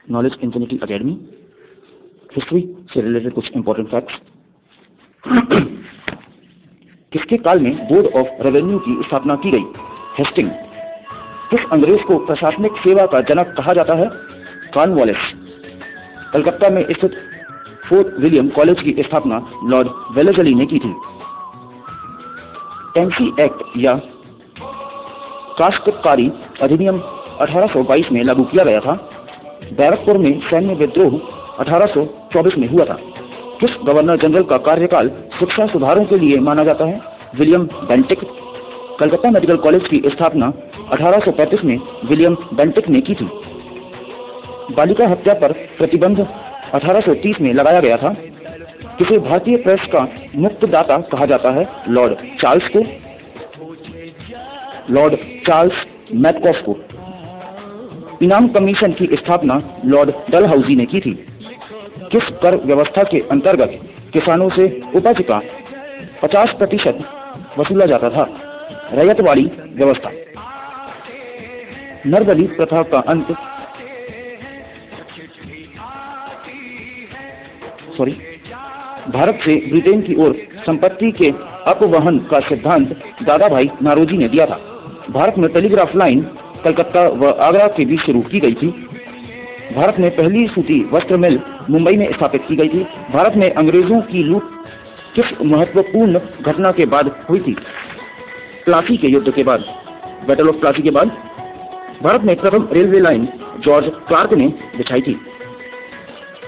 Knowledge infinity academy, history से related कुछ important facts. किसके काल में बोर्ड ऑफ रेवेन्यू की स्थापना की गई? हेस्टिंग। किस अंग्रेज को प्रशासनिक सेवा का जनक कहा जाता है? कॉर्नवालिस। कलकत्ता में स्थित फोर्ट विलियम कॉलेज की स्थापना लॉर्ड वेलेस्ली ने की थी। टेंसी एक्ट या काश्तकारी अधिनियम 1822 में लागू किया गया था। बैरकपुर में सैन्य विद्रोह 1824 में हुआ था। किस गवर्नर जनरल का कार्यकाल शिक्षा सुधारों के लिए माना जाता है? William Bentinck. Calcutta medical college की स्थापना 1835 में विलियम बेंटिक ने की थी। बालिका हत्या पर प्रतिबंध 1830 में लगाया गया था। किसे भारतीय प्रेस का मुक्तदाता कहा जाता है? लॉर्ड चार्ल्स को। लॉर्ड चार्ल्स मैकॉफ को। इनाम कमीशन की स्थापना लॉर्ड डलहौजी ने की थी। किस कर व्यवस्था के अंतर्गत किसानों से उपज का 50% वसूला जाता था? रैयतवाड़ी व्यवस्था। नरबली प्रथा का अंत भारत से ब्रिटेन की ओर संपत्ति के अपवहन का सिद्धांत दादा भाई नारोजी ने दिया था। भारत में टेलीग्राफ लाइन कलकत्ता व आगरा के बीच शुरू की गई थी। भारत में पहली सूती वस्त्र मिल मुंबई में स्थापित की गई थी। भारत में अंग्रेजों की लूट किस महत्वपूर्ण घटना के बाद हुई थी? प्लासी के युद्ध के बाद, बैटल ऑफ प्लासी के बाद। भारत में प्रथम रेलवे लाइन जॉर्ज क्लार्क ने बिछाई थी।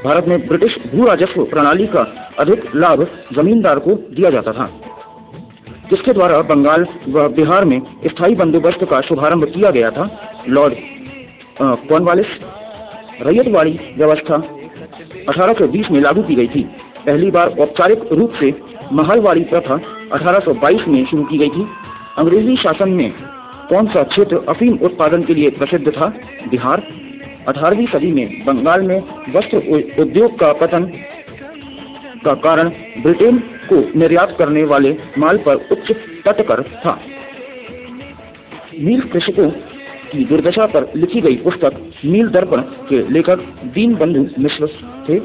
भारत में ब्रिटिश भू राजस्व प्रणाली का अधिक लाभ जमींदार को दिया जाता था। किसके द्वारा बंगाल व बिहार में स्थायी बंदोबस्त का शुभारंभ किया गया था? Lord Cornwallis. रैयतवाड़ी व्यवस्था 1820 में लागू की गई थी। पहली बार औपचारिक रूप से महलवाड़ी प्रथा 1822 में शुरू की गई थी। अंग्रेजी शासन में कौन सा क्षेत्र अफीम उत्पादन के लिए प्रसिद्ध था? बिहार। 18वीं सदी में बंगाल में वस्त्र उद्योग का पतन का कारण ब्रिटेन को निर्यात करने वाले माल पर उच्च तटकर था। नील कृषकों की दुर्दशा पर लिखी गई पुस्तक नील दर्पण के लेखक दीनबंधु मिश्र थे।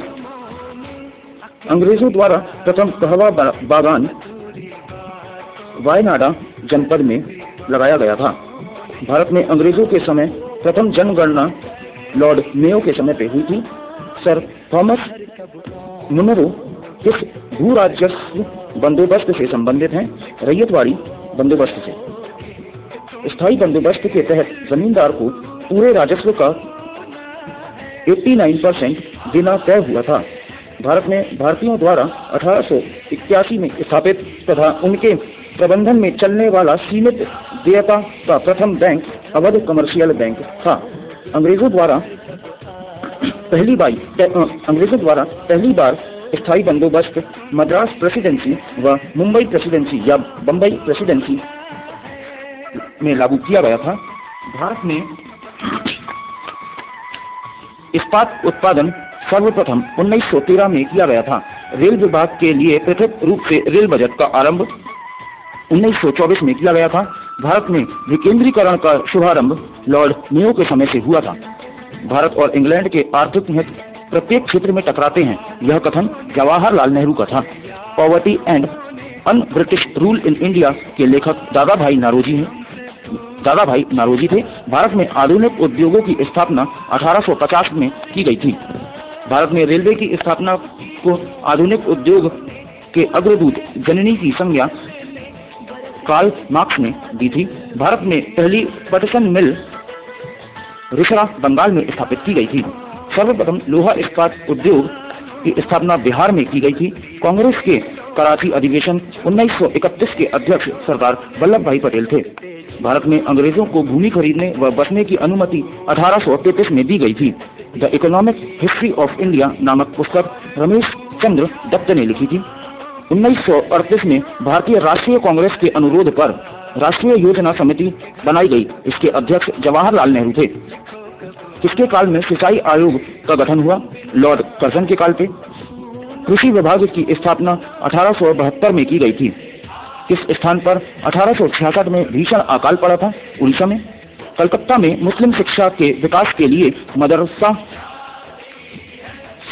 अंग्रेजों द्वारा प्रथम कहवा बागान वायनाडा जनपद में लगाया गया था। भारत में अंग्रेजों के समय प्रथम जनगणना लॉर्ड मेयो के समय पे हुई थी। सर थॉमस मुनरो किस भू राजस्व बंदोबस्त से संबंधित हैं? रैयतवाड़ी बंदोबस्त से। स्थायी बंदोबस्त के तहत जमींदार को पूरे राजस्व का 89% देना तय हुआ था। भारत में भारतीयों द्वारा 1881 में स्थापित तथा उनके प्रबंधन में चलने वाला सीमित देयता का प्रथम बैंक अवध कमर्शियल बैंक था। अंग्रेजों द्वारा पहली बार स्थायी बंदोबस्त मद्रास प्रेसिडेंसी व मुंबई प्रेसिडेंसी या बम्बई प्रेसिडेंसी में लागू किया गया था। भारत में इस्पात उत्पादन सर्वप्रथम 1913 में किया गया था। रेल विभाग के लिए पृथक रूप से रेल बजट का आरंभ 1924 में किया गया था। भारत में विकेंद्रीकरण का शुभारंभ लॉर्ड मेयो के समय से हुआ था। भारत और इंग्लैंड के आर्थिक हित प्रत्येक क्षेत्र में टकराते हैं, यह कथन जवाहरलाल नेहरू का था। Poverty and un British rule in India के लेखक दादा भाई नारोजी थे। भारत में आधुनिक उद्योगों की स्थापना 1850 में की गई थी। भारत में रेलवे की स्थापना को आधुनिक उद्योग के अग्रदूत जननी की संज्ञा कार्ल मार्क्स ने दी थी। भारत में पहली पटसन मिल रिसरा बंगाल में स्थापित की गई थी। सर्वप्रथम लोहा इस्पात उद्योग की स्थापना बिहार में की गई थी। कांग्रेस के कराची अधिवेशन 1931 के अध्यक्ष सरदार वल्लभ भाई पटेल थे। भारत में अंग्रेजों को भूमि खरीदने व बसने की अनुमति 1833 में दी गई थी। The economic history of India नामक पुस्तक रमेश चंद्र दत्त ने लिखी थी। 1938 में भारतीय राष्ट्रीय कांग्रेस के अनुरोध पर राष्ट्रीय योजना समिति बनाई गई। इसके अध्यक्ष जवाहरलाल नेहरू थे। किसके काल में सिंचाई आयोग का गठन हुआ? लॉर्ड कर्जन के काल पे। कृषि विभाग की स्थापना 1872 में की गई थी। किस स्थान पर 1866 में भीषण अकाल पड़ा था? उड़ीसा में। कलकत्ता में मुस्लिम शिक्षा के विकास के लिए मदरसा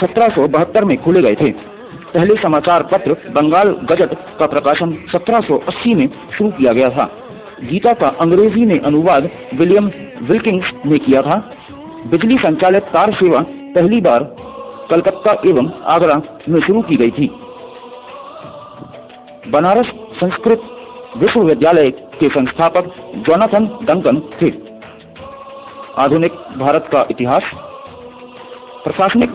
1772 में खोले गए थे। पहले समाचार पत्र बंगाल गजट का प्रकाशन 1780 में शुरू किया गया था। गीता का अंग्रेजी में अनुवाद विलियम विल्किंस ने किया था। बिजली संचालित तार सेवा पहली बार कलकत्ता एवं आगरा में शुरू की गई थी। बनारस संस्कृत विश्वविद्यालय के संस्थापक जोनाथन डंकन थे। आधुनिक भारत का इतिहास। प्रशासनिक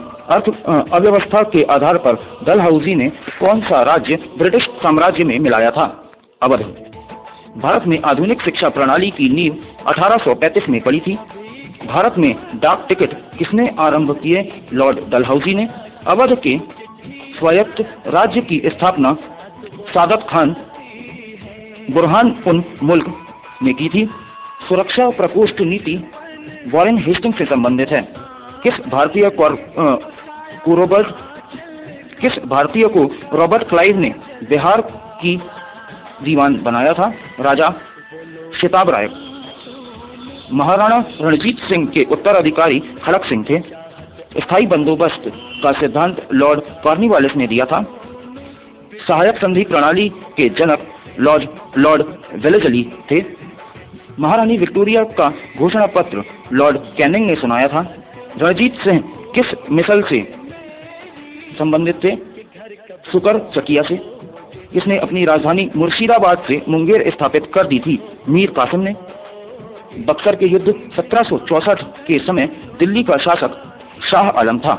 अव्यवस्था के आधार पर डलहौजी ने कौन सा राज्य ब्रिटिश साम्राज्य में मिलाया था? अवध। भारत में आधुनिक शिक्षा प्रणाली की नींव 1835 में पड़ी थी। भारत में डाक टिकट किसने आरंभ किए? लॉर्ड डलहौजी ने। अवध के स्वायत्त राज्य की स्थापना सादत खान बुरहान उन मुल्क ने की थी। सुरक्षा प्रकोष्ठ नीति वॉरेन हेस्टिंग्स से संबंधित है। किस भारतीय को रॉबर्ट क्लाइव ने बिहार की दीवान बनाया था? राजा शिताब राय। महाराणा रणजीत सिंह के उत्तराधिकारी खड़क सिंह थे। स्थायी बंदोबस्त का सिद्धांत लॉर्ड कॉर्नवालिस ने दिया था। सहायक संधि प्रणाली के जनक लॉर्ड वेलेस्ली थे। महारानी विक्टोरिया का घोषणा पत्र लॉर्ड कैनिंग ने सुनाया था। रणजीत सिंह किस मिसल से संबंधित थे? सुकर चकिया से। इसने अपनी राजधानी मुर्शिदाबाद से मुंगेर स्थापित कर दी थी? मीर कासिम ने। बक्सर के युद्ध 1764 के समय दिल्ली का शासक शाह आलम था।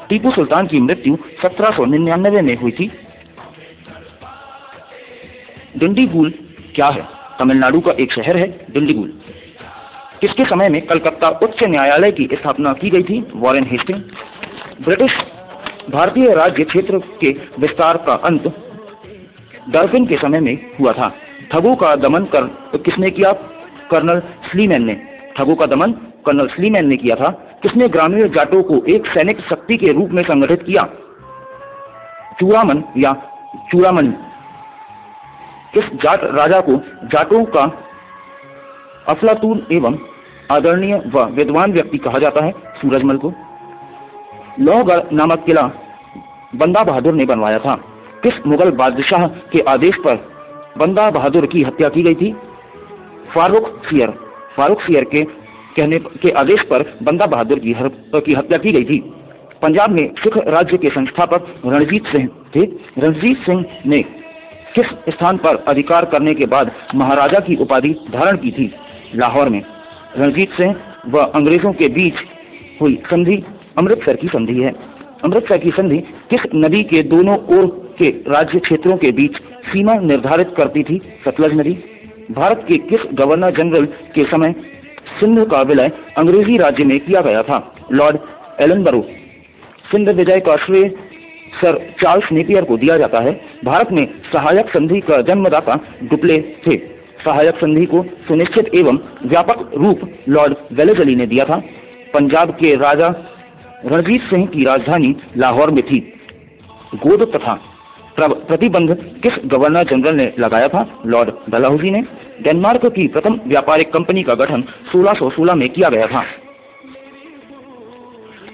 टीपू सुल्तान की मृत्यु 1799 में हुई थी। डिंडीगुल क्या है? तमिलनाडु का एक शहर है डिंडीगुल। किसके समय में कलकत्ता उच्च न्यायालय की स्थापना की गई थी? Warren Hasting. ब्रिटिश भारतीय राज्य क्षेत्र के विस्तार का अंत डरबिन के समय में हुआ था। ठगों का दमन किसने किया? कर्नल स्लीमैन ने। ठगों का दमन कर्नल स्लीमैन ने किया था। किसने ग्रामीण जाटों को एक सैनिक शक्ति के रूप में संगठित किया? चूड़ामन या चूड़ामणि। किस जाट राजा को जाटों का अफलातून एवं आदरणीय व विद्वान व्यक्ति कहा जाता है? सूरजमल को। लोहगढ़ नामक किला बंदा बहादुर ने बनवाया था। किस मुगल बादशाह के आदेश पर बंदा बहादुर की हत्या की गई थी? फारूक सियर के कहने के आदेश पर बंदा बहादुर की हत्या की गई थी। पंजाब में सिख राज्य के संस्थापक रणजीत सिंह थे। रणजीत सिंह ने किस स्थान पर अधिकार करने के बाद महाराजा की उपाधि धारण की थी? लाहौर में। रणजीत सिंह व अंग्रेजों के बीच हुई संधि अमृतसर की संधि है। अमृतसर की संधि किस नदी के दोनों ओर के राज्य क्षेत्रों के बीच सीमा निर्धारित करती थी? सतलज नदी। भारत के किस गवर्नर जनरल के समय सिंध का विलय अंग्रेजी राज्य में किया गया था? Lord Ellenborough. सिंध विजय का श्रेय सर चार्ल्स नेपियर को दिया जाता है। भारत में सहायक संधि का जन्मदाता डुप्ले थे। सहायक संधि को सुनिश्चित एवं व्यापक रूप लॉर्ड वेलेस्ली ने दिया था। पंजाब के राजा रणजीत सिंह की राजधानी लाहौर में थी। गोद प्रथा प्रतिबंध किस गवर्नर जनरल ने लगाया था? लॉर्ड डलहौजी ने। डेनमार्क की प्रथम व्यापारिक कंपनी का गठन 1616 में किया गया था।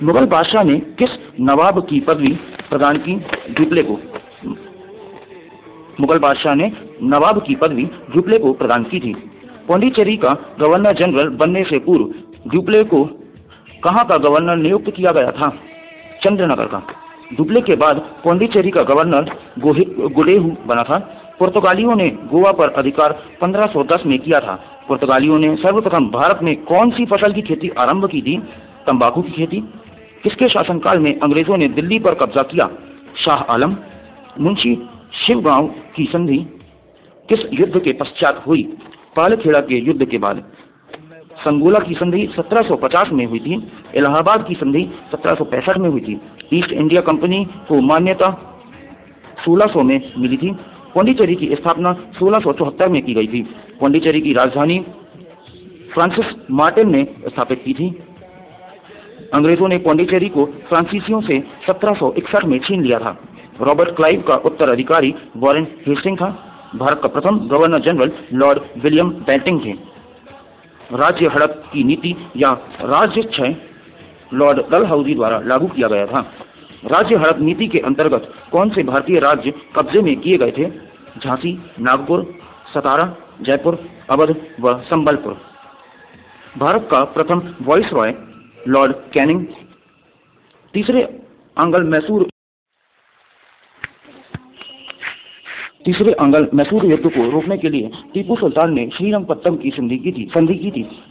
मुगल बादशाह ने किस नवाब की पदवी प्रदान की? ड्यूप्ले को। मुगल बादशाह ने नवाब की पदवी ड्यूप्ले को प्रदान की थी। पौंडीचेरी का गवर्नर जनरल बनने से पूर्व ड्यूप्ले को कहाँ का गवर्नर नियुक्त किया गया था? चंद्रनगर का। ड्यूप्ले के बाद पौंडीचेरी का गवर्नर गुडेहू बना था। पुर्तगालियों ने गोवा पर अधिकार 1510 में किया था। पुर्तगालियों ने सर्वप्रथम भारत में कौन सी फसल की खेती आरंभ की थी? तंबाकू की खेती। किसके शासनकाल में अंग्रेजों ने दिल्ली पर कब्जा किया? शाह आलम। मुंशी शिवगांव की संधि किस युद्ध के पश्चात हुई? पालखेड़ा के युद्ध के बाद। संगोला की संधि 1750 में हुई थी। इलाहाबाद की संधि 1765 में हुई थी। ईस्ट इंडिया कंपनी को मान्यता 1600 में मिली थी। पौंडीचेरी की स्थापना 1674 में की गई थी। पौंडीचेरी की राजधानी फ्रांसिस मार्टिन ने स्थापित की थी। अंग्रेजों ने पौंडीचेरी को फ्रांसीसियों से 1761 में छीन लिया था। रॉबर्ट क्लाइव का उत्तराधिकारी वॉरेन हेस्टिंग था। भारत का प्रथम governor general lord William Bentinck थे। राज्य हड़प की नीति या राज्य क्षय लॉर्ड डलहौजी द्वारा लागू किया गया था। राज्य हड़प नीति के अंतर्गत कौन से भारतीय राज्य कब्जे में किए गए थे? झांसी, नागपुर, सतारा, जयपुर, अवध व संबलपुर। भारत का प्रथम वाइसरॉय लॉर्ड कैनिंग। तीसरे अंगल मैसूर युद्ध को रोकने के लिए टीपू सुल्तान ने श्रीरंगपट्टम की संधि की थी।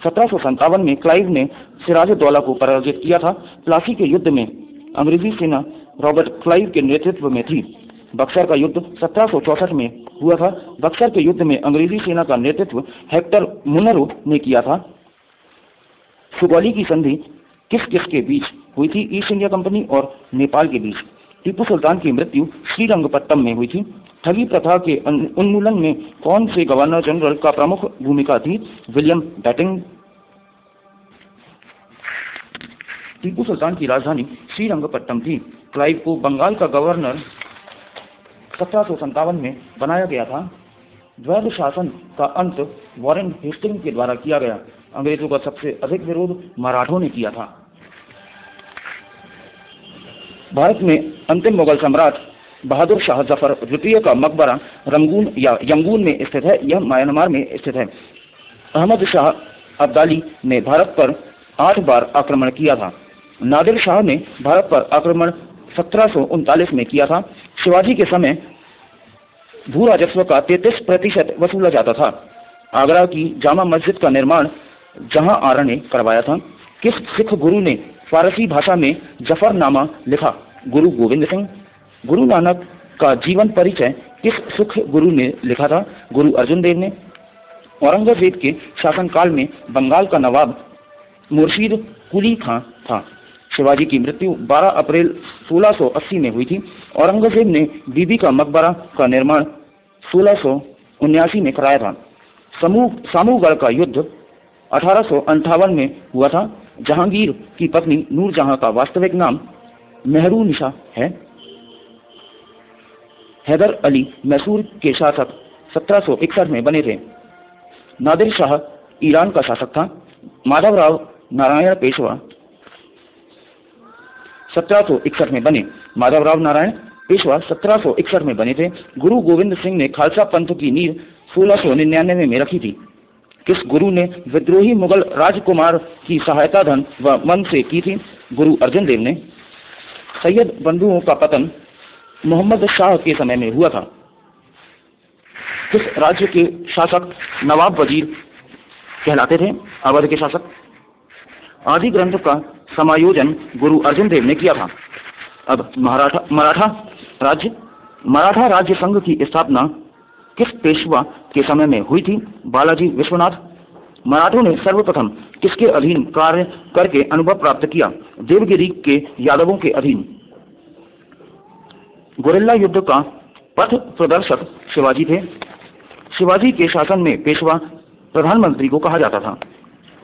1757 में क्लाइव ने सिराजुद्दौला को पराजित किया था। प्लासी के युद्ध में अंग्रेजी सेना रॉबर्ट क्लाइव के नेतृत्व में थी। बक्सर का युद्ध 1764 में हुआ था। बक्सर के युद्ध में अंग्रेजी सेना का नेतृत्व हेक्टर मुनरो ने किया था। सुगौली की संधि किस के बीच हुई थी? ईस्ट इंडिया कंपनी और नेपाल के बीच। टीपू सुल्तान की मृत्यु श्रीरंगपट्टम में हुई थी। ठगी प्रथा के उन्मूलन में कौन से गवर्नर जनरल का प्रमुख भूमिका थी? William betting. टीपू सुल्तान की राजधानी श्रीरंगपट्टम थी। क्लाइव को बंगाल का गवर्नर 1757 में बनाया गया था। द्वैध शासन का अंत वॉरेन हेस्टिंग के द्वारा किया गया। अंग्रेजों का सबसे अधिक विरोध मराठों ने किया था। भारत में अंतिम मुगल सम्राट बहादुर शाह जफर द्वितीय का मकबरा रंगून या यंगून में स्थित है। यह म्यांमार में स्थित है। अहमद शाह अब्दाली ने भारत पर 8 बार आक्रमण किया था। नादिर शाह ने भारत पर आक्रमण 1739 में किया था। शिवाजी के समय भू राजस्व का 33% वसूला जाता था। आगरा की जामा मस्जिद का निर्माण जहांआरा ने करवाया था। किस सिख गुरु ने फारसी भाषा में जफरनामा लिखा? गुरु गोविंद सिंह। गुरु नानक का जीवन परिचय किस सिख गुरु ने लिखा था? गुरु अर्जुन देव ने। औरंगजेब के शासनकाल में बंगाल का नवाब मुर्शीद कुली खां था। शिवाजी की मृत्यु 12 अप्रैल 1680 में हुई थी। औरंगजेब ने बीबी का मकबरा का निर्माण 1679 में कराया था। सामूगढ़ का युद्ध 1858 में हुआ था। जहांगीर की पत्नी नूरजहां का वास्तविक नाम मेहरुनिशा है। हैदर अली मैसूर के शासक 1761 में बने थे। नादिर शाह ईरान का शासक था। माधवराव नारायण पेशवा 1761 में बने। माधवराव नारायण पेशवा 1761 में बने थे। गुरु गोविंद सिंह ने खालसा पंथ की नींव 1699 में रखी थी। किस गुरु ने विद्रोही मुगल राजकुमार की सहायता धन व मन से की थी? गुरु अर्जुन देव ने। सैयद बंधुओं का पतन मोहम्मद शाह के समय में हुआ था। किस राज्य के शासक नवाब वजीर कहलाते थे? अवध के शासक। आदि ग्रंथ का समायोजन गुरु अर्जुन देव ने किया था। अब मराठा राज्य संघ की स्थापना किस पेशवा के समय में हुई थी? बालाजी विश्वनाथ। मराठों ने सर्वप्रथम किसके अधीन कार्य करके अनुभव प्राप्त किया? देवगिरी के यादवों के अधीन। गुरिल्ला युद्ध का पथ प्रदर्शक शिवाजी थे। शिवाजी के शासन में पेशवा प्रधानमंत्री को कहा जाता था।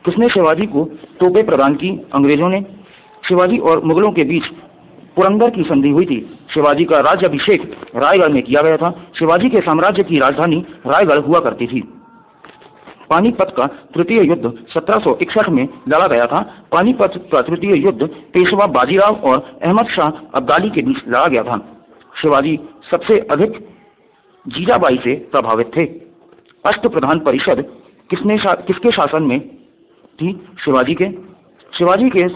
किसने शिवाजी को तोपें प्रदान की? अंग्रेजों ने। शिवाजी और मुगलों के बीच पुरंदर की संधि हुई थी। शिवाजी का राज्याभिषेक रायगढ़ में किया गया था। शिवाजी के साम्राज्य की राजधानी रायगढ़ हुआ करती थी। पानीपत का तृतीय युद्ध 1761 में लड़ा गया था। पानीपत का तृतीय युद्ध पेशवा बाजीराव और अहमद शाह अब्दाली के बीच लड़ा गया था। शिवाजी सबसे अधिक जीजाबाई से प्रभावित थे। अष्टप्रधान परिषद किसके शासन में थी? शिवाजी के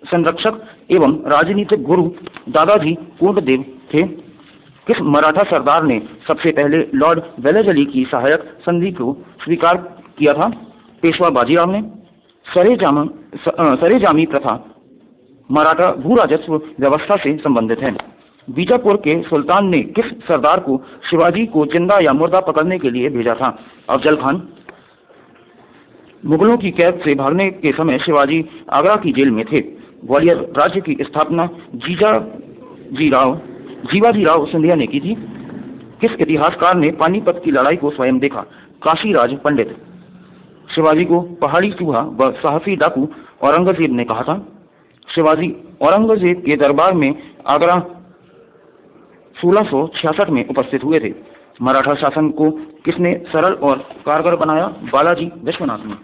संरक्षक एवं राजनीतिक गुरु दादाजी कोंडदेव थे। किस मराठा सरदार ने सबसे पहले लॉर्ड वेलेजली की सहायक संधि को स्वीकार किया था? पेशवा बाजीराव ने। सरेजामी प्रथा मराठा भू राजस्व व्यवस्था से संबंधित है। बीजापुर के सुल्तान ने किस सरदार को शिवाजी को जिंदा या मुर्दा पकड़ने के लिए भेजा था? अफजल खान। मुगलों की कैद से भागने के समय शिवाजी आगरा की जेल में थे। ग्वालियर राज्य की स्थापना जीवाजी राव सिंधिया ने की थी। किस इतिहासकार ने पानीपत की लड़ाई को स्वयं देखा? काशीराज पंडित। शिवाजी को पहाड़ी चूहा व साहसी डाकू औरंगजेब ने कहा था। शिवाजी औरंगजेब के दरबार में आगरा 1666 में उपस्थित हुए थे। मराठा शासन को किसने सरल और कारगर बनाया? बालाजी विश्वनाथ ने।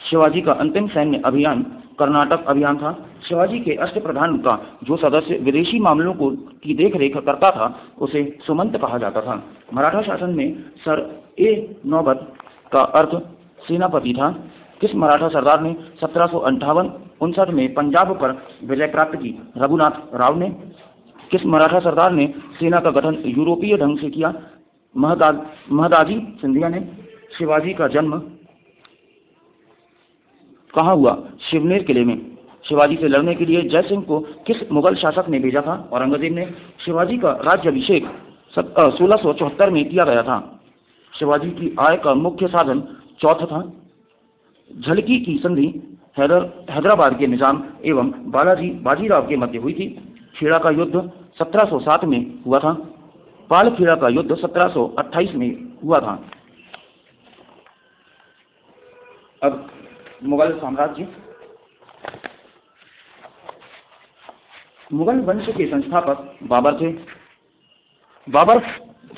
शिवाजी का अंतिम सैन्य अभियान कर्नाटक अभियान था। शिवाजी के अष्टप्रधान का जो सदस्य विदेशी मामलों की देखरेख करता था उसे सुमंत कहा जाता था। मराठा शासन में सर ए नौबत का अर्थ सेनापति था। किस मराठा सरदार ने 1758-59 में पंजाब पर विजय प्राप्त की? रघुनाथ राव ने। किस मराठा सरदार ने सेना का गठन यूरोपीय ढंग से किया? महदाजी सिंधिया ने। शिवाजी का जन्म कहाँ हुआ? शिवनेर किले में। शिवाजी से लड़ने के लिए जयसिंह को किस मुगल शासक ने भेजा था? औरंगजेब ने। शिवाजी का राज्याभिषेक 1674 में किया गया था। शिवाजी की आय का मुख्य साधन चौथ था। झलकी की संधि हैदराबाद के निजाम एवं बाजीराव के मध्य हुई थी। खेड़ा का युद्ध 1707 में हुआ था। पाल खेड़ा का युद्ध 1728 में हुआ था। अब मुगल साम्राज्य। मुगल वंश के संस्थापक बाबर थे। बाबर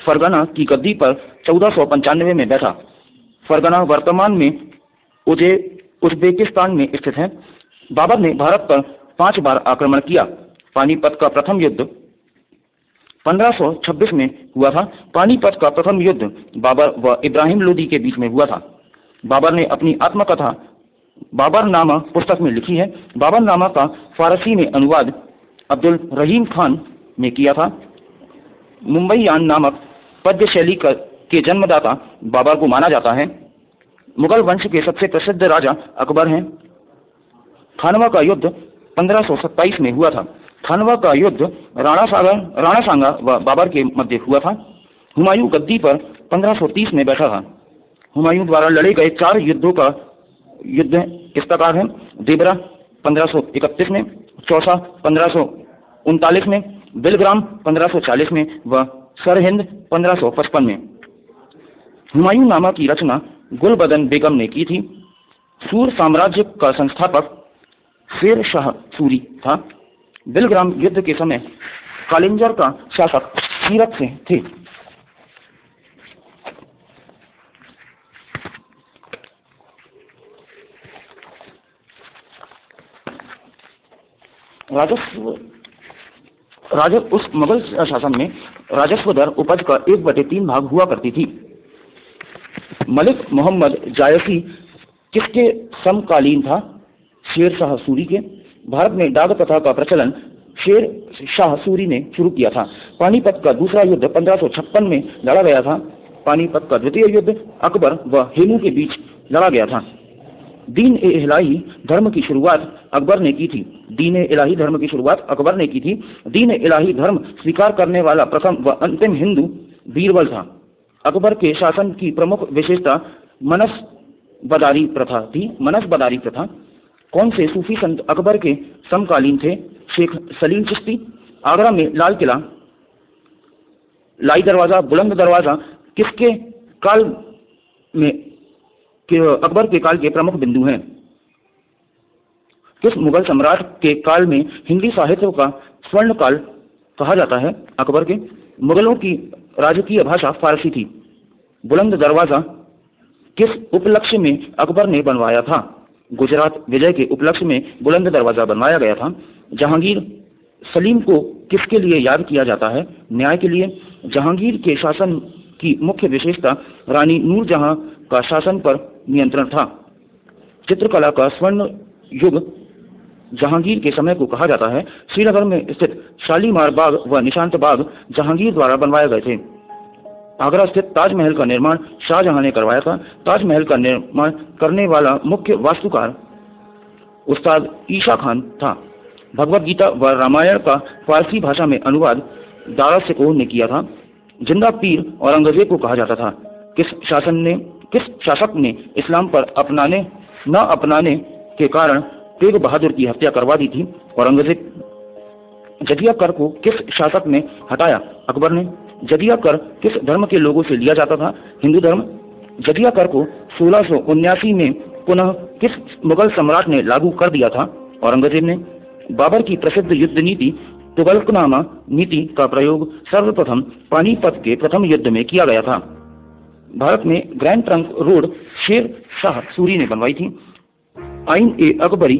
फरगना की गद्दी पर 1495 में बैठा। फरगना वर्तमान में उज्बेकिस्तान में स्थित है। बाबर ने भारत पर 5 बार आक्रमण किया। पानीपत का प्रथम युद्ध 1526 में हुआ था। पानीपत का प्रथम युद्ध बाबर व इब्राहिम लोदी के बीच में हुआ था। बाबर ने अपनी आत्मकथा बाबरनामा पुस्तक में लिखी है। बाबरनामा का फारसी में अनुवाद अब्दुल रहीम खान ने किया था। मुंबईयान नामक पद्य शैली के जन्मदाता बाबर को माना जाता है। मुगल वंश के सबसे प्रसिद्ध राजा अकबर हैं। खानवा का युद्ध 1527 में हुआ था। खानवा का युद्ध राणा सांगा व बाबर के मध्य हुआ था। हुमायूं गद्दी पर 1530 में बैठा था। हुमायूं द्वारा लड़े गए 4 युद्धों का युद्ध इस प्रकार है। देबरा 1531 में, चौसा 1539 में, बिलग्राम 1540 में व सरहिंद 1555 में। हुमायूं नामा की रचना गुलबदन बेगम ने की थी। सूर साम्राज्य का संस्थापक शेर शाह सूरी था। बिलग्राम युद्ध के समय कालिंजर का शासक सीरत से थे। उस मुगल शासन में राजस्व दर उपज का 1/3 भाग हुआ करती थी। मलिक मोहम्मद जायसी किसके समकालीन था? शेर शाह सूरी के। भारत में डाक प्रथा का प्रचलन शेर शाह सूरी ने शुरू किया था। पानीपत का दूसरा युद्ध 1556 में लड़ा गया था। पानीपत का द्वितीय युद्ध अकबर व हेमू के बीच लड़ा गया था। दीन ए इलाही धर्म की शुरुआत अकबर ने की थी। दीन ए इलाही धर्म की शुरुआत अकबर ने की थी। दीन ए इलाही धर्म स्वीकार करने वाला प्रथम व अंतिम हिंदू बीरबल था। अकबर के शासन की प्रमुख विशेषता मनसबदारी प्रथा थी। मनसबदारी प्रथा। कौन से सूफी संत अकबर के समकालीन थे? शेख सलीम चिश्ती। आगरा में लाल किला, लाई दरवाजा, बुलंद दरवाजा किसके काल में अकबर के काल के प्रमुख बिंदु हैं? किस मुगल सम्राट के काल में हिंदी साहित्य का स्वर्ण काल कहा जाता है? अकबर के। मुगलों की राजकीय भाषा फारसी थी। बुलंद दरवाजा किस उपलक्ष्य में अकबर ने बनवाया था? गुजरात विजय के उपलक्ष्य में बुलंद दरवाजा बनवाया गया था। जहांगीर सलीम को किसके लिए याद किया जाता है? न्याय के लिए। जहांगीर के शासन की मुख्य विशेषता रानी नूरजहां का शासन पर नियंत्रण था। चित्रकला का स्वर्ण युग जहांगीर के समय को कहा जाता है। श्रीनगर में स्थित शालीमार बाग व निशांत बाग जहांगीर द्वारा बनवाए गए थे। आगरा स्थित ताजमहल का निर्माण शाहजहां ने करवाया था। ताजमहल का निर्माण करने वाला मुख्य वास्तुकार उस्ताद ईशा खान था। भगवद गीता व रामायण का फारसी भाषा में अनुवाद दारा सिकोह ने किया था। जिंदा पीर औरंगजेब को कहा जाता था। किस शासक ने इस्लाम पर न अपनाने के कारण तेग बहादुर की हत्या करवा दी थी? औरंगजेब। जजिया कर को किस शासक ने हटाया? अकबर ने। जजिया कर किस धर्म के लोगों से लिया जाता था? हिंदू धर्म। जजिया कर को 1679 में पुनः किस मुगल सम्राट ने लागू कर दिया था? औरंगजेब ने। बाबर की प्रसिद्ध युद्ध नीति तुगलकनामा नीति का प्रयोग सर्वप्रथम पानीपत के प्रथम युद्ध में किया गया था। भारत में grand trunk road Sher Shah Suri ने बनवाई थी। आइन ए अकबरी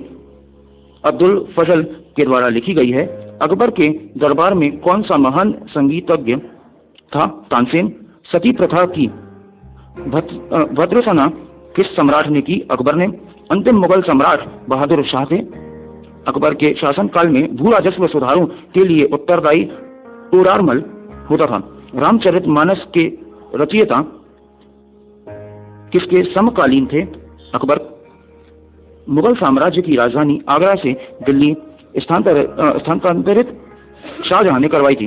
अब्दुल फजल के द्वारा लिखी गई है। अकबर के दरबार में कौन सा महान संगीतज्ञ था? तानसेन। सती प्रथा की भर्त्सना किस सम्राट ने की? अकबर ने। अंतिम मुगल सम्राट बहादुर शाह थे। अकबर के शासनकाल में भू राजस्व सुधारों के लिए उत्तरदायी तोडारमल होता था। रामचरितमानस के रचयिता किसके समकालीन थे? अकबर। मुगल साम्राज्य की राजधानी आगरा से दिल्ली स्थानांतरित शाहजहां ने करवाई थी।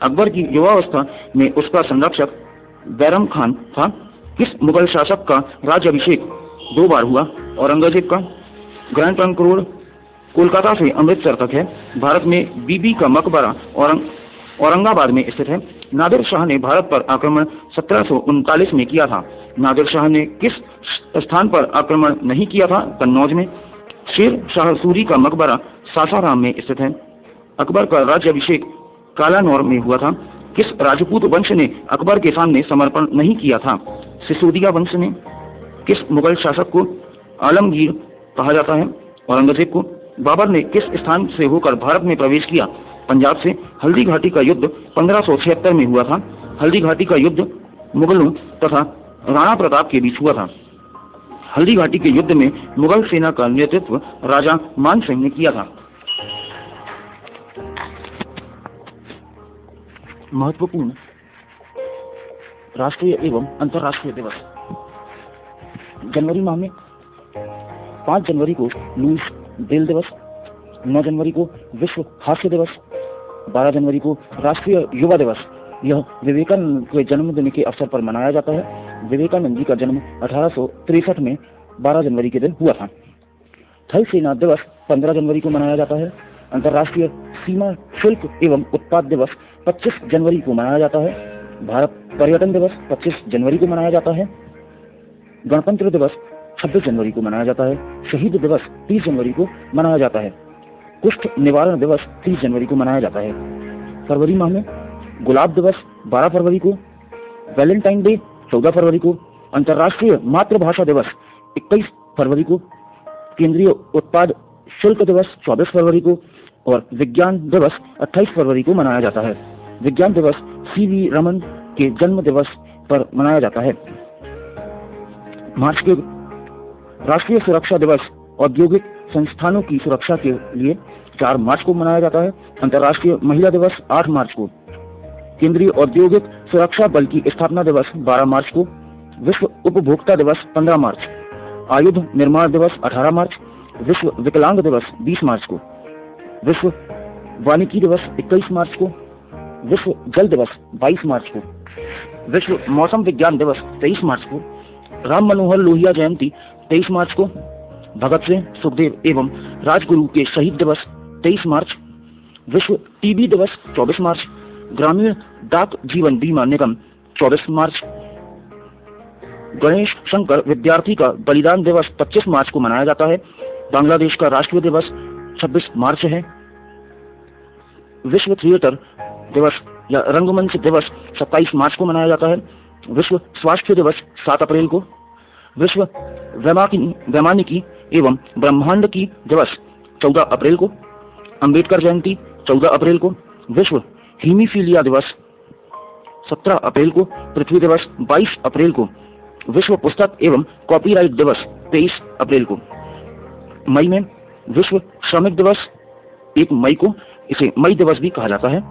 अकबर की युवावस्था में उसका संरक्षक बैरम खान था। किस मुगल शासक का राज्याभिषेक 2 बार हुआ? औरंगजेब का। ग्रैंड ट्रंक रोड कोलकाता से अमृतसर तक है। भारत में बीबी का मकबरा औरंगाबाद में स्थित है। नादिर शाह ने भारत पर आक्रमण 1739 में किया था। नादिर शाह ने किस स्थान पर आक्रमण नहीं किया था? कन्नौज में। शेर शाह सूरी का मकबरा सासाराम में स्थित है। अकबर का राज्याभिषेक कालानौर में हुआ था। किस राजपूत वंश ने अकबर के सामने समर्पण नहीं किया था? सिसोदिया वंश ने। किस मुगल शासक को आलमगीर कहा जाता है? औरंगजेब को। बाबर ने किस स्थान से होकर भारत में प्रवेश किया? पंजाब से। हल्दी घाटी का युद्ध 1576 में हुआ था। हल्दी घाटी का युद्ध मुगलों तथा राणा प्रताप के बीच हुआ था। हल्दी घाटी के युद्ध में मुगल सेना का नेतृत्व राजा मान सिंह ने किया था। महत्वपूर्ण राष्ट्रीय एवं अंतर्राष्ट्रीय दिवस। जनवरी माह में 5 जनवरी को लुईस ब्रेल दिवस, 9 जनवरी को विश्व हास्य दिवस, 12 जनवरी को राष्ट्रीय युवा दिवस। यह विवेकानंद के जन्मदिन के अवसर पर मनाया जाता है। विवेकानंद जी का जन्म 1863 में 12 जनवरी के दिन हुआ था। थल सेना दिवस 15 जनवरी को मनाया जाता है। अंतर्राष्ट्रीय सीमा शुल्क एवं उत्पाद दिवस 25 जनवरी को मनाया जाता है। भारत पर्यटन दिवस 25 जनवरी को मनाया जाता है। गणतंत्र दिवस 26 जनवरी को मनाया जाता है। शहीद दिवस 30 जनवरी को मनाया जाता है। कुष्ठ निवारण दिवस 30 जनवरी को मनाया जाता है। फरवरी माह में गुलाब दिवस 12 फरवरी को, वैलेंटाइन डे 14 फरवरी को, अंतर्राष्ट्रीय मातृभाषा दिवस 21 फरवरी को, केंद्रीय उत्पाद शुल्क दिवस 24 फरवरी को और विज्ञान दिवस 28 फरवरी को मनाया जाता है। विज्ञान दिवस सीवी रमन के जन्म दिवस पर मनाया जाता है। मार्च के राष्ट्रीय सुरक्षा दिवस औद्योगिक संस्थानों की सुरक्षा के लिए 4 मार्च को मनाया जाता है। अंतर्राष्ट्रीय महिला दिवस 8 मार्च को, केंद्रीय औद्योगिक सुरक्षा बल की स्थापना दिवस 12 मार्च को, विश्व उपभोक्ता दिवस 15 मार्च, आयुध निर्माण दिवस 18 मार्च, विश्व विकलांग दिवस 20 मार्च को, विश्व वानिकी दिवस 21 मार्च को, विश्व जल दिवस 22 मार्च को, विश्व मौसम विज्ञान दिवस 23 मार्च को, राम मनोहर लोहिया जयंती 23 मार्च को, भगत सिंह, सुखदेव एवं राजगुरु के शहीद दिवस 23 मार्च, विश्व टीबी दिवस 24 मार्च, ग्रामीण डाक जीवन बीमा निगम 24 मार्च, गणेश शंकर विद्यार्थी का बलिदान दिवस 25 मार्च को मनाया जाता है। बांग्लादेश का राष्ट्रीय दिवस 26 मार्च है। विश्व थिएटर दिवस या रंगमंच दिवस 27 मार्च को मनाया जाता है। विश्व स्वास्थ्य दिवस 7 अप्रैल को, विश्व वैमानिकी एवं ब्रह्मांड की दिवस 14 अप्रैल को, अंबेडकर जयंती 14 अप्रैल को, विश्व हीमीफीलिया दिवस 17 अप्रैल को, पृथ्वी दिवस 22 अप्रैल को, विश्व पुस्तक एवं कॉपीराइट दिवस 23 अप्रैल को। मई में विश्व श्रमिक दिवस 1 मई को, इसे मई दिवस भी कहा जाता है।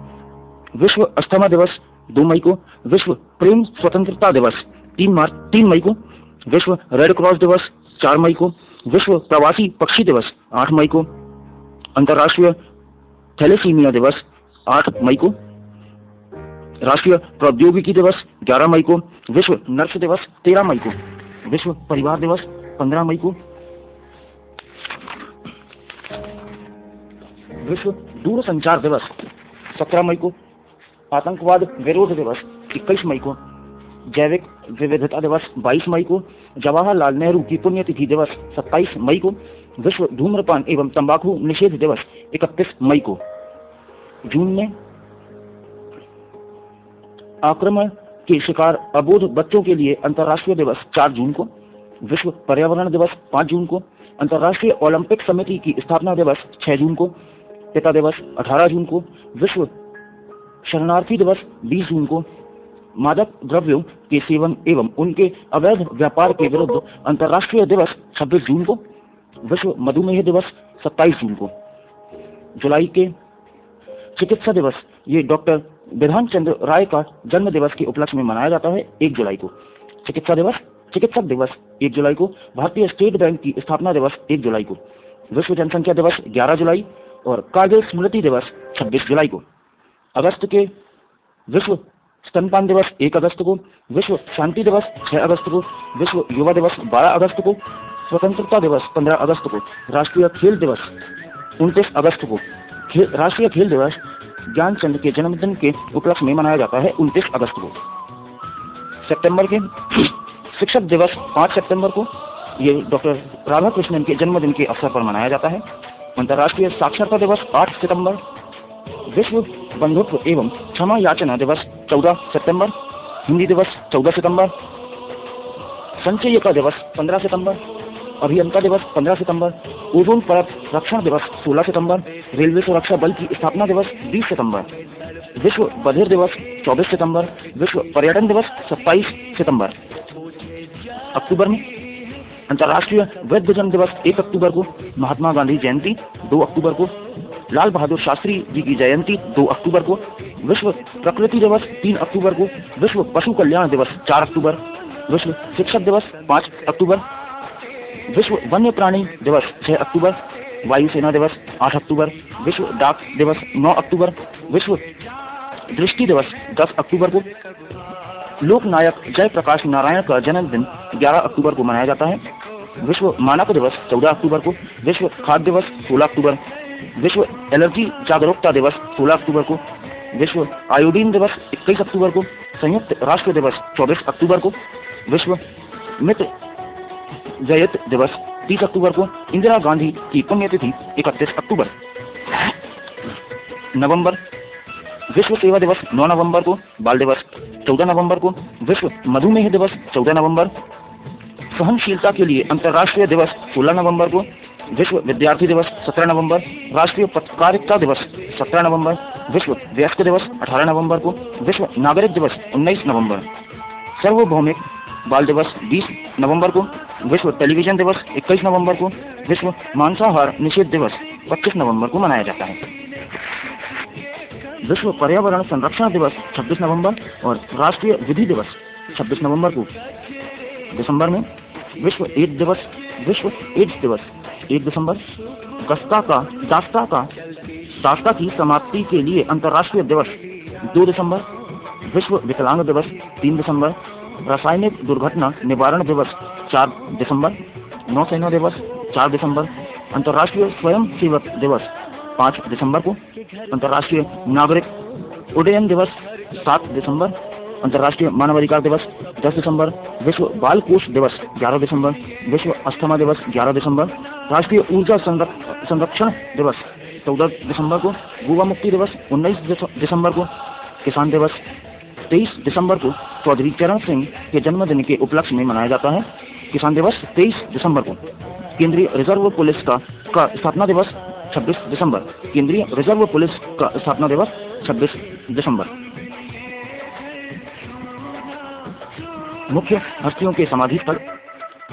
विश्व अस्थमा दिवस 2 मई को, विश्व प्रेम स्वतंत्रता दिवस 3 मई को, विश्व रेड क्रॉस दिवस 4 मई को, विश्व प्रवासी पक्षी दिवस 8 मई को, अंतर्राष्ट्रीय थैलेसीमिया दिवस 8 मई को, राष्ट्रीय प्रौद्योगिकी दिवस 11 मई को, विश्व नर्स दिवस 13 मई को, विश्व परिवार दिवस 15 मई को, विश्व दूरसंचार दिवस 17 मई को, आतंकवाद विरोध दिवस 21 मई को, जैविक विविधता दिवस 22 मई को, जवाहरलाल नेहरू की पुण्यतिथि दिवस 27 मई को, विश्व धूम्रपान एवं तंबाकू निषेध दिवस 31 मई को। जून में आक्रमण के शिकार अबोध बच्चों के लिए अंतर्राष्ट्रीय दिवस 4 जून को, विश्व पर्यावरण दिवस 5 जून को, अंतर्राष्ट्रीय ओलंपिक समिति की स्थापना दिवस 6 जून को, पिता दिवस 18 जून को, विश्व शरणार्थी दिवस 20 जून को, मादक द्रव्यों के सेवन एवं उनके अवैध व्यापार के विरुद्ध अंतर्राष्ट्रीय दिवस 26 जून को, विश्व मधुमेह दिवस 27 जून को। जुलाई के चिकित्सा दिवस, ये डॉक्टर विधान चंद्र राय का जन्म दिवस के उपलक्ष्य में मनाया जाता है 1 जुलाई को। चिकित्सक दिवस 1 जुलाई को। भारतीय स्टेट बैंक की स्थापना दिवस 1 जुलाई को। विश्व जनसंख्या दिवस 11 जुलाई और कारगिल स्मृति दिवस 26 जुलाई को। अगस्त के विश्व स्तनपान दिवस 1 अगस्त को, विश्व शांति दिवस 6 अगस्त को, विश्व युवा दिवस 12 अगस्त को, स्वतंत्रता दिवस 15 अगस्त को, राष्ट्रीय खेल दिवस 29 अगस्त को। राष्ट्रीय खेल दिवस ज्ञानचंद के जन्मदिन के उपलक्ष्य में मनाया जाता है 29 अगस्त को। सितंबर के शिक्षक दिवस 5 सितंबर को, ये डॉक्टर राधाकृष्णन के जन्मदिन के अवसर पर मनाया जाता है। अंतर्राष्ट्रीय साक्षरता दिवस 8 सितंबर, विश्व बंधुत्व एवं क्षमा याचना दिवस 14 सितंबर, हिंदी दिवस 14 सितंबर, संचयिका दिवस 15 सितंबर, अभियंता दिवस 15 सितंबर, ओजोन परत रक्षण दिवस 16 सितंबर, रेलवे सुरक्षा बल की स्थापना दिवस 20 सितंबर, विश्व बधिर दिवस 24 सितंबर, विश्व पर्यटन दिवस 27 सितंबर। अक्टूबर में अंतर्राष्ट्रीय वृद्धजन दिवस 1 अक्टूबर को, महात्मा गांधी जयंती 2 अक्टूबर को, लाल बहादुर शास्त्री जी की जयंती 2 अक्टूबर को, विश्व प्रकृति दिवस 3 अक्टूबर को, विश्व पशु कल्याण दिवस 4 अक्टूबर, विश्व शिक्षक दिवस 5 अक्टूबर, विश्व वन्य प्राणी दिवस 6 अक्टूबर, वायुसेना दिवस 8 अक्टूबर, विश्व डाक दिवस 9 अक्टूबर, विश्व दृष्टि दिवस 10 अक्टूबर को। लोकनायक जयप्रकाश नारायण का जन्मदिन 11 अक्टूबर को मनाया जाता है। विश्व मानक दिवस 14 अक्टूबर को, विश्व खाद्य दिवस 16 अक्टूबर, विश्व एलर्जी जागरूकता दिवस 16 अक्टूबर को, विश्व आयोडीन दिवस 21 अक्टूबर को, संयुक्त राष्ट्र दिवस 24 अक्टूबर को, विश्व मित्र जयंती दिवस 30 अक्टूबर को, इंदिरा गांधी की पुण्यतिथि 31 अक्टूबर। नवंबर, विश्व सेवा दिवस 9 नवंबर को, बाल दिवस 14 नवंबर को, विश्व मधुमेह दिवस 14 नवंबर, सहनशीलता के लिए अंतर्राष्ट्रीय दिवस 16 नवंबर को, विश्व विद्यार्थी दिवस 17 नवंबर, राष्ट्रीय पत्रकारिता दिवस 17 नवंबर, विश्व वयस्क दिवस 18 नवंबर को, विश्व नागरिक दिवस 19 नवंबर, सार्वभौमिक बाल दिवस 20 नवंबर को, विश्व टेलीविजन दिवस 21 नवंबर को, विश्व मांसाहार निषेध दिवस 25 नवंबर को मनाया जाता है। विश्व पर्यावरण संरक्षण दिवस 26 नवंबर और राष्ट्रीय विधि दिवस 26 नवंबर को। दिसंबर में विश्व एड्स दिवस 1 दिसंबर, दास्ता की समाप्ति के लिए अंतर्राष्ट्रीय दिवस 2 दिसंबर, विश्व विकलांग दिवस 3 दिसंबर, रासायनिक दुर्घटना निवारण दिवस 4 दिसंबर, नौसेना दिवस 4 दिसंबर, अंतर्राष्ट्रीय स्वयं सेवक दिवस 5 दिसंबर को, अंतर्राष्ट्रीय नागरिक उड्डयन दिवस 7 दिसंबर, अंतर्राष्ट्रीय मानवाधिकार दिवस 10 दिसंबर, विश्व बाल कोष दिवस 11 दिसंबर, विश्व अस्थमा दिवस 11 दिसंबर, राष्ट्रीय ऊर्जा संरक्षण दिवस 14 दिसंबर को, गोवा मुक्ति दिवस 19 दिसंबर को, किसान दिवस 23 दिसंबर को चौधरी चरण सिंह के जन्मदिन के उपलक्ष्य में मनाया जाता है। किसान दिवस 23 दिसंबर को। केंद्रीय रिजर्व पुलिस का स्थापना दिवस 26 दिसंबर, केंद्रीय रिजर्व पुलिस का स्थापना दिवस 26 दिसंबर। मुख्य हस्तियों के समाधि स्थल,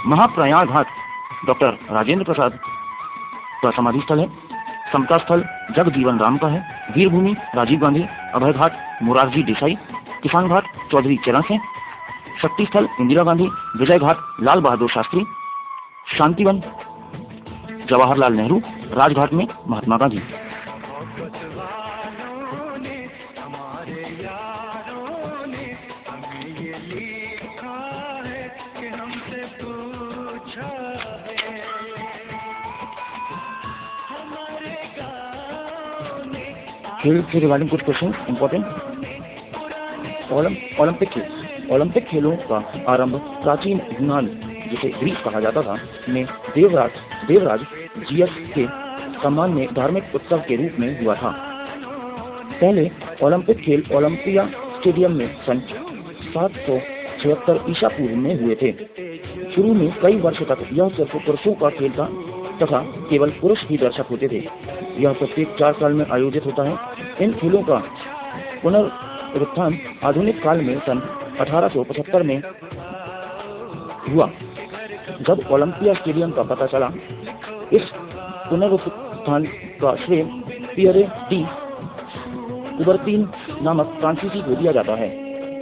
महाप्रयाग घाट डॉक्टर राजेंद्र प्रसाद का समाधि स्थल है। समता स्थल जगजीवन राम का है। वीरभूमि राजीव गांधी, अभय घाट मोरारजी देसाई, किसान घाट चौधरी चरण सिंह, शक्ति स्थल इंदिरा गांधी, विजय घाट लाल बहादुर शास्त्री, शांतिवन जवाहरलाल नेहरू, राजघाट में महात्मा गांधी। खेल से रिगार्डिंग कुछ क्वेश्चन इंपॉर्टेंट। ओलंपिक खेलों का आरंभ प्राचीन यूनान, जिसे ग्रीस कहा जाता था, में देवराज जियस के सम्मान में धार्मिक उत्सव के रूप में हुआ था। पहले ओलंपिक खेल ओलंपिया स्टेडियम में सन 776 ईसा पूर्व में हुए थे। शुरू में कई वर्ष तक यह सिर्फ पुरुषों का खेल था, तथा केवल पुरुष ही दर्शक होते थे। यह प्रत्येक 4 साल में आयोजित होता है। इन खेलों का पुनरुत्थान आधुनिक काल में सन 1875 में हुआ, जब ओलंपिया स्टेडियम का पता चला। इस पुनरुत्थान का श्रेय पियरे डी कुबर्तीन नामक फ्रांसीसी को दिया जाता है।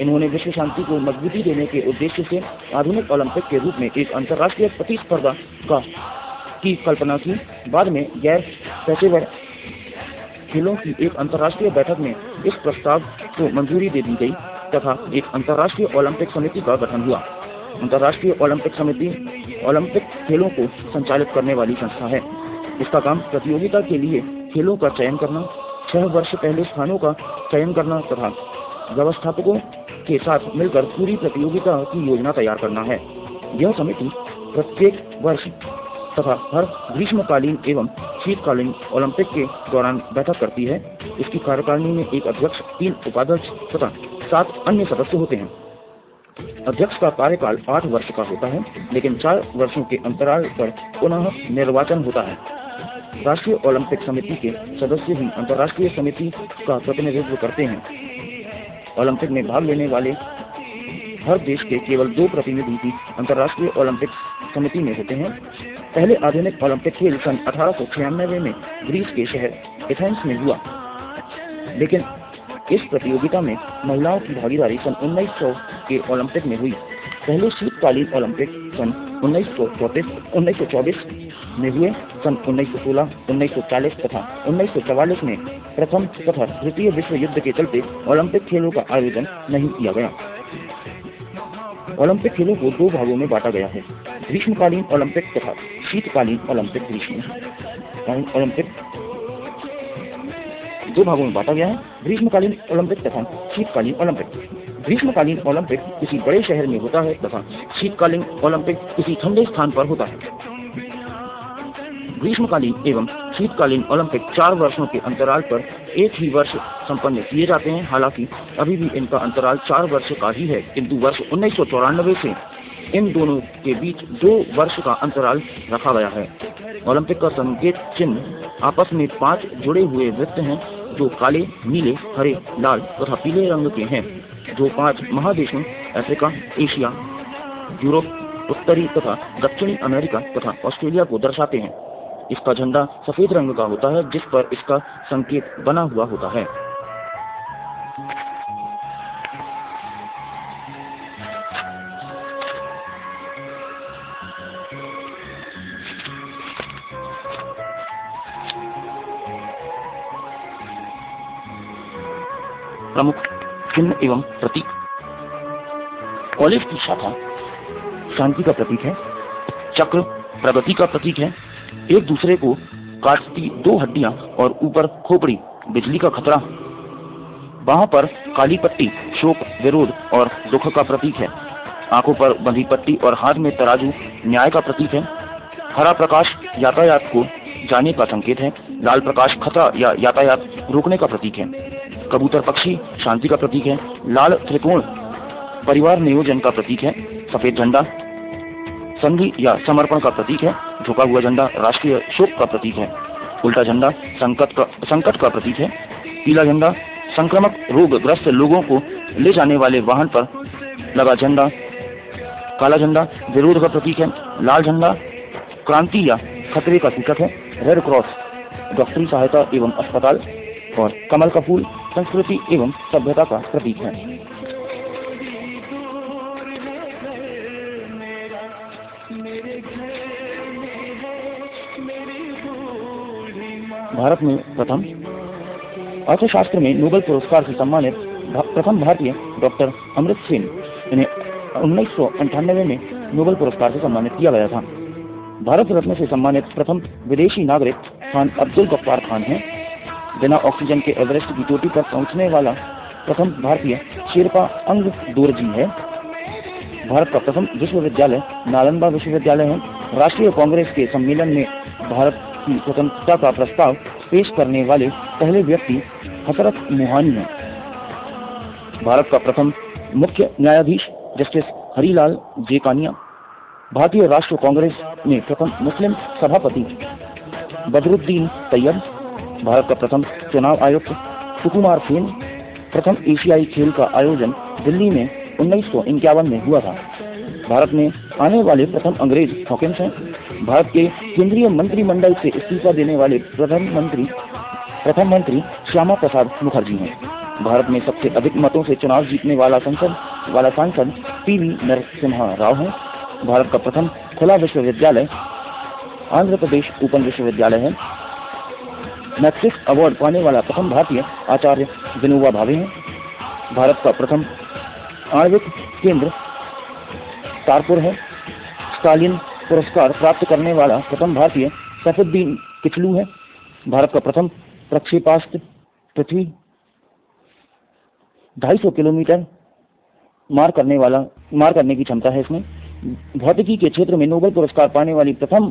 इन्होंने विश्व शांति को मजबूती देने के उद्देश्य से आधुनिक ओलंपिक के रूप में एक अंतर्राष्ट्रीय प्रतिस्पर्धा की कल्पना की। बाद में गैर पेशेवर खेलों की एक अंतर्राष्ट्रीय बैठक में इस प्रस्ताव को मंजूरी दे दी गई तथा एक अंतर्राष्ट्रीय ओलंपिक समिति का गठन हुआ। अंतर्राष्ट्रीय ओलंपिक समिति ओलंपिक खेलों को संचालित करने वाली संस्था है। इसका काम प्रतियोगिता के लिए खेलों का चयन करना, 6 वर्ष पहले स्थानों का चयन करना तथा व्यवस्थापकों के साथ मिलकर पूरी प्रतियोगिता की योजना तैयार करना है। यह समिति प्रत्येक वर्ष तथा हर ग्रीष्मकालीन एवं शीतकालीन ओलंपिक के दौरान बैठक करती है। इसकी कार्यकारिणी में एक अध्यक्ष, 3 उपाध्यक्ष तथा 7 अन्य सदस्य होते हैं। अध्यक्ष का कार्यकाल 8 वर्ष का होता है, लेकिन 4 वर्षों के अंतराल पर पुनः निर्वाचन होता है। राष्ट्रीय ओलंपिक समिति के सदस्य ही अंतर्राष्ट्रीय समिति का प्रतिनिधित्व करते हैं। ओलंपिक में भाग लेने वाले हर देश के केवल 2 प्रतिनिधि ही अंतर्राष्ट्रीय ओलंपिक समिति में होते हैं। पहले आधुनिक ओलंपिक खेल सन 1896 में ग्रीस के शहर एथेंस में हुआ, लेकिन इस प्रतियोगिता में महिलाओं की भागीदारी सन 1900 के ओलंपिक में हुई। पहले शीतकालीन ओलंपिक सन 1924 में हुए। सन 1916, 1940 तथा 1944 में प्रथम तथा द्वितीय विश्व युद्ध के चलते ओलंपिक खेलों का आयोजन नहीं किया गया। ओलंपिक खेलों को 2 भागों में बांटा गया है, ग्रीष्मकालीन ओलंपिक तथा शीतकालीन ओलंपिक। ओलंपिक 2 भागों में बांटा गया है, ग्रीष्मकालीन ओलंपिक तथा शीतकालीन ओलंपिक। ग्रीष्मकालीन ओलंपिक किसी बड़े शहर में होता है तथा शीतकालीन ओलंपिक किसी ठंडे स्थान पर होता है। ग्रीष्मकालीन एवं शीतकालीन ओलंपिक 4 वर्षों के अंतराल पर एक ही वर्ष संपन्न किए जाते हैं। हालांकि अभी भी इनका अंतराल 4 वर्ष का ही है, किंतु वर्ष 1994 से इन दोनों के बीच 2 वर्ष का अंतराल रखा गया है। ओलंपिक का संकेत चिन्ह आपस में 5 जुड़े हुए वृत्त हैं, जो काले, नीले, हरे, लाल तथा पीले रंग के हैं, जो 5 महादेशों अफ्रीका, एशिया, यूरोप, उत्तरी तथा दक्षिणी अमेरिका तथा ऑस्ट्रेलिया को दर्शाते हैं। इसका झंडा सफेद रंग का होता है, जिस पर इसका संकेत बना हुआ होता है। प्रमुख चिन्ह एवं प्रतीक। ऑलिव की शाखा शांति का प्रतीक है। चक्र प्रगति का प्रतीक है। एक दूसरे को काटती 2 हड्डियां और ऊपर खोपड़ी बिजली का खतरा। बाहों पर काली पट्टी शोक, विरोध और दुख का प्रतीक है। आंखों पर बंधी पट्टी और हाथ में तराजू न्याय का प्रतीक है। हरा प्रकाश यातायात को जाने का संकेत है। लाल प्रकाश खतरा या यातायात रोकने का प्रतीक है। कबूतर पक्षी शांति का प्रतीक है। लाल त्रिकोण परिवार नियोजन का प्रतीक है। सफेद झंडा संधि या समर्पण का प्रतीक है। झुका हुआ झंडा राष्ट्रीय शोक का प्रतीक है। उल्टा झंडा संकट का प्रतीक है। पीला झंडा संक्रामक रोग ग्रस्त लोगों को ले जाने वाले वाहन पर लगा झंडा। काला झंडा विरोध का प्रतीक है। लाल झंडा क्रांति या खतरे का सूचक है। रेड क्रॉस डॉक्टरी सहायता एवं अस्पताल और कमल का फूल संस्कृति एवं सभ्यता का प्रतीक है। भारत में प्रथम अर्थशास्त्र में नोबेल पुरस्कार से सम्मानित प्रथम भारतीय डॉक्टर अमृत सेन, इन्हें 1998 में नोबेल पुरस्कार से सम्मानित किया गया था। भारत रत्न से सम्मानित प्रथम विदेशी नागरिक खान अब्दुल गफ्फार खान हैं। बिना ऑक्सीजन के एवरेस्ट की चोटी पर पहुंचने वाला प्रथम भारतीय शेरपा अंग दोरजी है। भारत का प्रथम विश्वविद्यालय नालंदा विश्वविद्यालय है। राष्ट्रीय कांग्रेस के सम्मेलन में भारत की स्वतंत्रता का प्रस्ताव पेश करने वाले पहले व्यक्ति हजरत मोहानी हैं। भारत का प्रथम मुख्य न्यायाधीश जस्टिस हरिलाल जेकानिया। भारतीय राष्ट्रीय कांग्रेस में प्रथम मुस्लिम सभापति बदरुद्दीन तैयब, भारत का प्रथम चुनाव आयुक्त सुकुमार सेन। प्रथम एशियाई खेल का आयोजन दिल्ली में 1951 में हुआ था। भारत में आने वाले प्रथम अंग्रेज हॉकिंस हैं। भारत के केंद्रीय मंत्रिमंडल से इस्तीफा देने वाले प्रथम मंत्री श्यामा प्रसाद मुखर्जी हैं। भारत में सबसे अधिक मतों से चुनाव जीतने वाला सांसद पीवी नरसिम्हा राव हैं। भारत का प्रथम खुला विश्वविद्यालय आंध्र प्रदेश ओपन विश्वविद्यालय है। मैक्सिस अवार्ड पाने वाला प्रथम भारतीय आचार्य विनोबा भावे हैं। भारत का प्रथम आणविक केंद्र तारपुर है। स्टालिन पुरस्कार प्राप्त करने वाला प्रथम भारतीय सैफुद्दीन किचलू है। भारत का प्रथम प्रक्षेपास्त्र पृथ्वी 250 किलोमीटर मार करने की क्षमता है इसमें। भौतिकी के क्षेत्र में नोबेल पुरस्कार पाने वाली प्रथम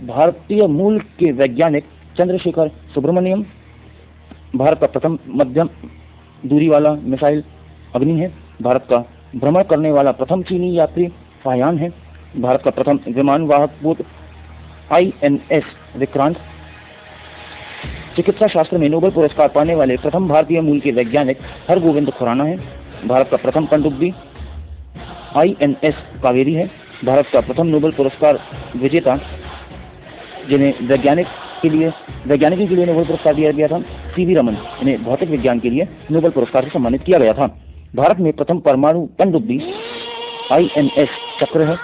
भारतीय मूल के वैज्ञानिक चंद्रशेखर सुब्रमण्यम। भारत का प्रथम मध्यम दूरी वाला मिसाइल अग्नि है। भारत का भ्रमण करने वाला प्रथम चीनी यात्री फायान है। भारत का प्रथम विमान वाहक पोत INS विक्रांत। चिकित्सा शास्त्र में नोबेल पुरस्कार पाने वाले प्रथम भारतीय मूल के वैज्ञानिक हरगोविंद खुराना है। भारत का प्रथम पनडुब्बी INS कावेरी है। भारत का प्रथम नोबेल पुरस्कार विजेता जिन्हें वैज्ञानिकी के लिए नोबेल पुरस्कार दिया गया था, CV रमन, इन्हें भौतिक विज्ञान के लिए नोबेल पुरस्कार से सम्मानित किया गया था। भारत में प्रथम परमाणु पनडुब्बी INS चक्र है।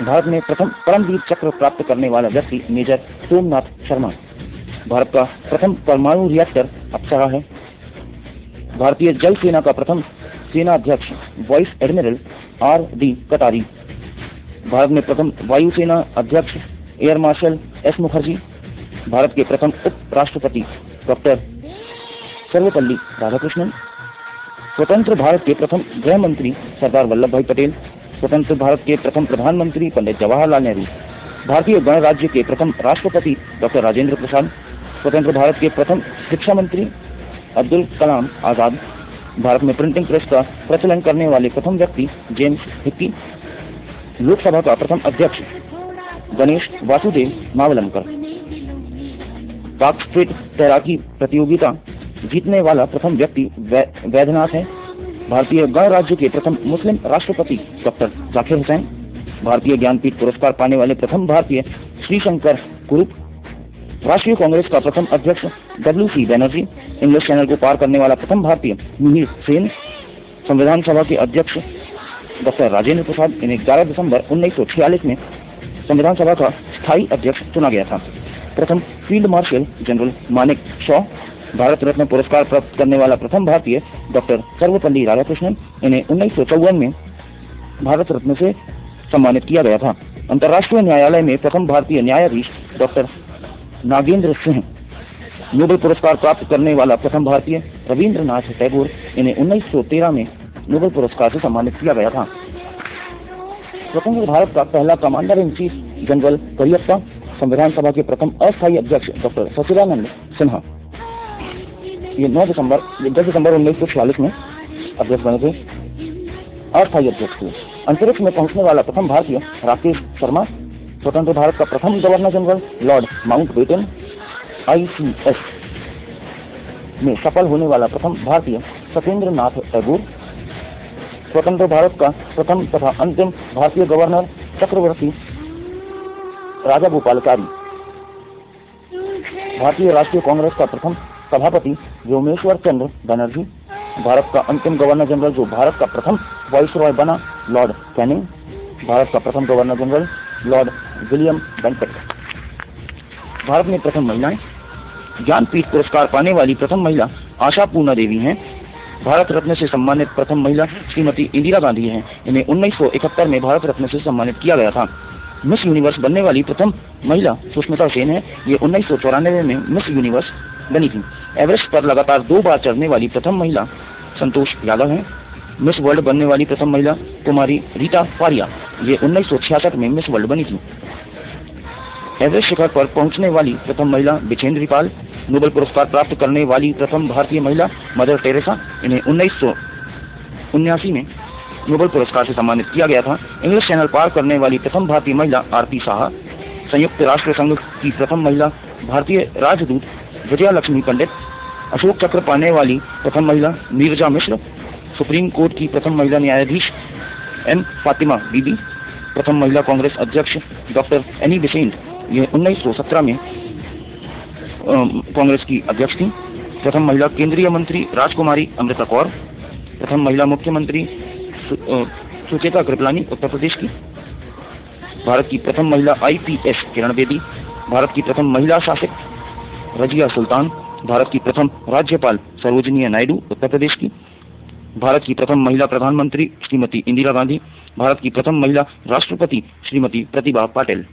भारत में प्रथम परमवीर चक्र प्राप्त करने वाला व्यक्ति मेजर सोमनाथ शर्मा। भारत का प्रथम परमाणु रिएक्टर अप्सरा है। भारतीय जल सेना का प्रथम सेनाध्यक्ष वाइस एडमिरल RD कटारी। भारत में प्रथम वायुसेना अध्यक्ष air marshal S Mukherjee. Bharat के प्रथम उप राष्ट्रपति डॉक्टर सर्वपल्ली राधाकृष्णन। स्वतंत्र भारत के प्रथम गृह मंत्री सरदार वल्लभ भाई पटेल। स्वतंत्र भारत के प्रथम प्रधानमंत्री पंडित जवाहरलाल नेहरू। भारतीय गणराज्य के प्रथम राष्ट्रपति डॉक्टर राजेंद्र प्रसाद। स्वतंत्र भारत के प्रथम शिक्षा मंत्री अब्दुल कलाम आजाद। भारत में प्रिंटिंग प्रेस का प्रचलन करने वाले प्रथम व्यक्ति जेम्स हिक्की। लोकसभा का प्रथम अध्यक्ष गणेश वासुदेव मावलंकर। पाक स्ट्रीट तैराकी प्रतियोगिता जीतने वाला प्रथम व्यक्ति वैद्यनाथ है। भारतीय गणराज्य के प्रथम मुस्लिम राष्ट्रपति डॉक्टर जाकिर हुसैन। भारतीय ज्ञानपीठ पुरस्कार पाने वाले प्रथम भारतीय श्रीशंकर कुरूप। राष्ट्रीय कांग्रेस का प्रथम अध्यक्ष WC बनर्जी। इंग्लिश चैनल को पार करने वाला प्रथम भारतीय मिहिर सेन। संविधान सभा के अध्यक्ष डॉक्टर राजेंद्र प्रसाद, इन्हें 11 दिसंबर 1946 में संविधान सभा का स्थायी अध्यक्ष चुना गया था। प्रथम field marshal general Manek Shaw. Bharat Ratna पुरस्कार प्राप्त करने वाला प्रथम भारतीय डॉक्टर सर्वपल्ली राधाकृष्णन, इन्हें 1954 में भारत रत्न से सम्मानित किया गया था। अंतर्राष्ट्रीय न्यायालय में प्रथम भारतीय न्यायाधीश डॉक्टर नागेंद्र सिंह। नोबेल पुरस्कार प्राप्त करने वाला प्रथम भारतीय रविंद्रनाथ टैगोर, इन्हें 1913 में नोबेल पुरस्कार से सम्मानित किया गया था। स्वतंत्र भारत का पहला commander in chief general Cariappa. संविधान सभा के प्रथम अस्थायी अध्यक्ष डॉक्टर सचिदानंद सिन्हा, ये 10 दिसंबर 1946 में अध्यक्ष बने थे, अस्थायी अध्यक्ष थे। अंतरिक्ष में पहुंचने वाला प्रथम भारतीय राकेश शर्मा। स्वतंत्र भारत का प्रथम governor general Lord Mountbatten. ICS में सफल होने वाला प्रथम भारतीय सत्येंद्र नाथ टैगोर। स्वतंत्र भारत का प्रथम तथा अंतिम भारतीय गवर्नर चक्रवर्ती राजागोपालचारी। भारतीय राष्ट्रीय कांग्रेस का प्रथम सभापति व्योमेश्वर चंद्र बनर्जी। भारत का अंतिम गवर्नर जनरल जो भारत का प्रथम वाइसरॉय बना लॉर्ड कैनिंग। भारत का प्रथम governor general lord William Bentinck. Bharat में प्रथम महिलाएं। ज्ञानपीठ पुरस्कार पाने वाली प्रथम महिला आशा पूर्णा देवी हैं। भारत रत्न से सम्मानित प्रथम महिला श्रीमती इंदिरा गांधी हैं, इन्हें 1971 में भारत रत्न से सम्मानित किया गया था। मिस यूनिवर्स बनने वाली प्रथम महिला सुष्मिता सेन है, ये 1994 में मिस यूनिवर्स बनी थी। एवरेस्ट पर लगातार 2 बार चढ़ने वाली प्रथम महिला संतोष यादव है। मिस वर्ल्ड बनने वाली प्रथम महिला कुमारी रीता फारिया, ये 1966 में मिस वर्ल्ड बनी थी। एवरेस्ट शिखर पर पहुंचने वाली प्रथम महिला बिछेंद्री पाल। नोबेल पुरस्कार प्राप्त करने वाली प्रथम भारतीय महिला मदर टेरेसा, इन्हें 1979 में नोबेल पुरस्कार से सम्मानित किया गया था। इंग्लिश चैनल पार करने वाली प्रथम भारतीय महिला आरती साहा, संयुक्त राष्ट्र संघ की प्रथम महिला भारतीय राजदूत विजया लक्ष्मी पंडित, अशोक चक्र पाने वाली प्रथम महिला नीरजा मिश्र, सुप्रीम कोर्ट की प्रथम महिला न्यायाधीश एम फातिमा बीबी, प्रथम महिला कांग्रेस अध्यक्ष डॉक्टर एनी बेसेंट, ये 1917 में कांग्रेस की अध्यक्ष थी। प्रथम महिला केंद्रीय मंत्री राजकुमारी अमृता कौर, प्रथम महिला मुख्यमंत्री सुचेता कृपलानी उत्तर प्रदेश की, भारत की प्रथम महिला IPS किरण बेदी, भारत की प्रथम महिला शासक रजिया सुल्तान, भारत की प्रथम राज्यपाल सरोजिनी नायडू उत्तर प्रदेश की, भारत की प्रथम महिला प्रधानमंत्री श्रीमती इंदिरा गांधी, भारत की प्रथम महिला राष्ट्रपति श्रीमती प्रतिभा पाटिल।